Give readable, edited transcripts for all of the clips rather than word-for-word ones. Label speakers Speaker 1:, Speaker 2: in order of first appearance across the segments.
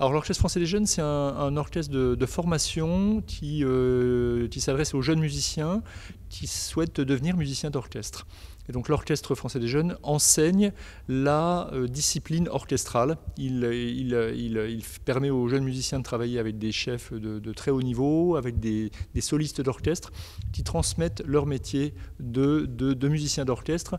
Speaker 1: Alors l'Orchestre français des jeunes, c'est un orchestre de formation qui s'adresse aux jeunes musiciens qui souhaitent devenir musiciens d'orchestre. Et donc l'Orchestre français des jeunes enseigne la discipline orchestrale. Il permet aux jeunes musiciens de travailler avec des chefs de très haut niveau, avec des solistes d'orchestre qui transmettent leur métier de musicien d'orchestre,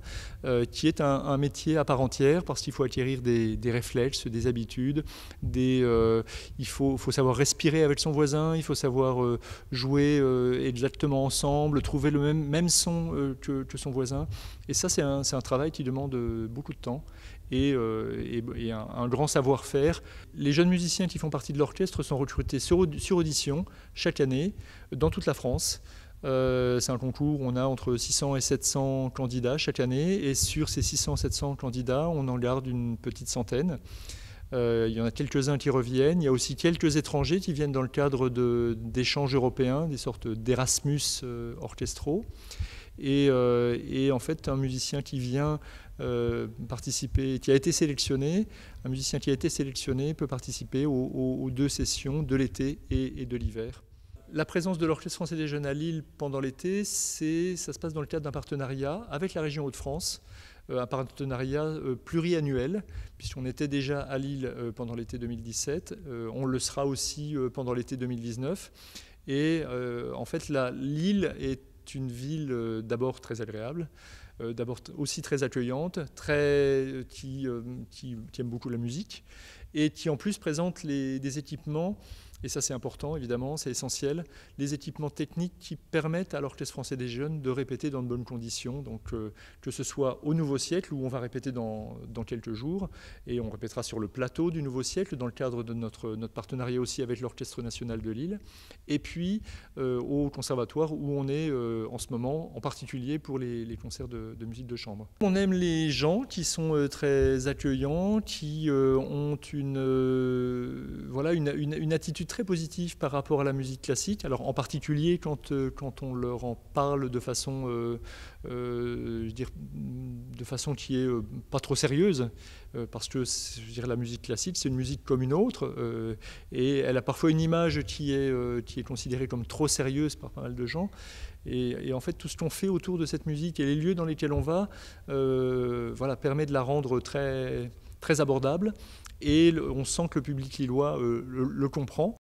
Speaker 1: qui est un métier à part entière parce qu'il faut acquérir des réflexes, des habitudes, il faut savoir respirer avec son voisin, il faut savoir jouer exactement ensemble, trouver le même son que son voisin. Et ça, c'est un travail qui demande beaucoup de temps et un grand savoir-faire. Les jeunes musiciens qui font partie de l'orchestre sont recrutés sur audition chaque année dans toute la France. C'est un concours où on a entre 600 et 700 candidats chaque année, et sur ces 600-700 candidats, on en garde une petite centaine. Il y en a quelques-uns qui reviennent. Il y a aussi quelques étrangers qui viennent dans le cadre d'échanges européens, des sortes d'Erasmus orchestraux. Et en fait, un musicien qui vient participer, qui a été sélectionné, un musicien qui a été sélectionné peut participer aux 2 sessions de l'été et de l'hiver. La présence de l'Orchestre français des jeunes à Lille pendant l'été, ça se passe dans le cadre d'un partenariat avec la région Hauts-de-France, un partenariat pluriannuel, puisqu'on était déjà à Lille pendant l'été 2017, on le sera aussi pendant l'été 2019. Et en fait, Lille est une ville d'abord très agréable, d'abord aussi très accueillante, qui aime beaucoup la musique, et qui en plus présente des équipements, et ça c'est important évidemment, c'est essentiel, les équipements techniques qui permettent à l'Orchestre français des jeunes de répéter dans de bonnes conditions, donc que ce soit au Nouveau Siècle où on va répéter dans quelques jours, et on répétera sur le plateau du Nouveau Siècle dans le cadre de notre partenariat aussi avec l'Orchestre national de Lille, et puis au Conservatoire où on est en ce moment, en particulier pour les concerts de musique de chambre. On aime les gens qui sont très accueillants, qui ont une attitude très positive par rapport à la musique classique. Alors en particulier quand on leur en parle de façon, de façon qui est pas trop sérieuse, parce que la musique classique c'est une musique comme une autre, et elle a parfois une image qui est considérée comme trop sérieuse par pas mal de gens. Et en fait, tout ce qu'on fait autour de cette musique et les lieux dans lesquels on va, permet de la rendre très, très abordable. Et on sent que le public lillois le comprend.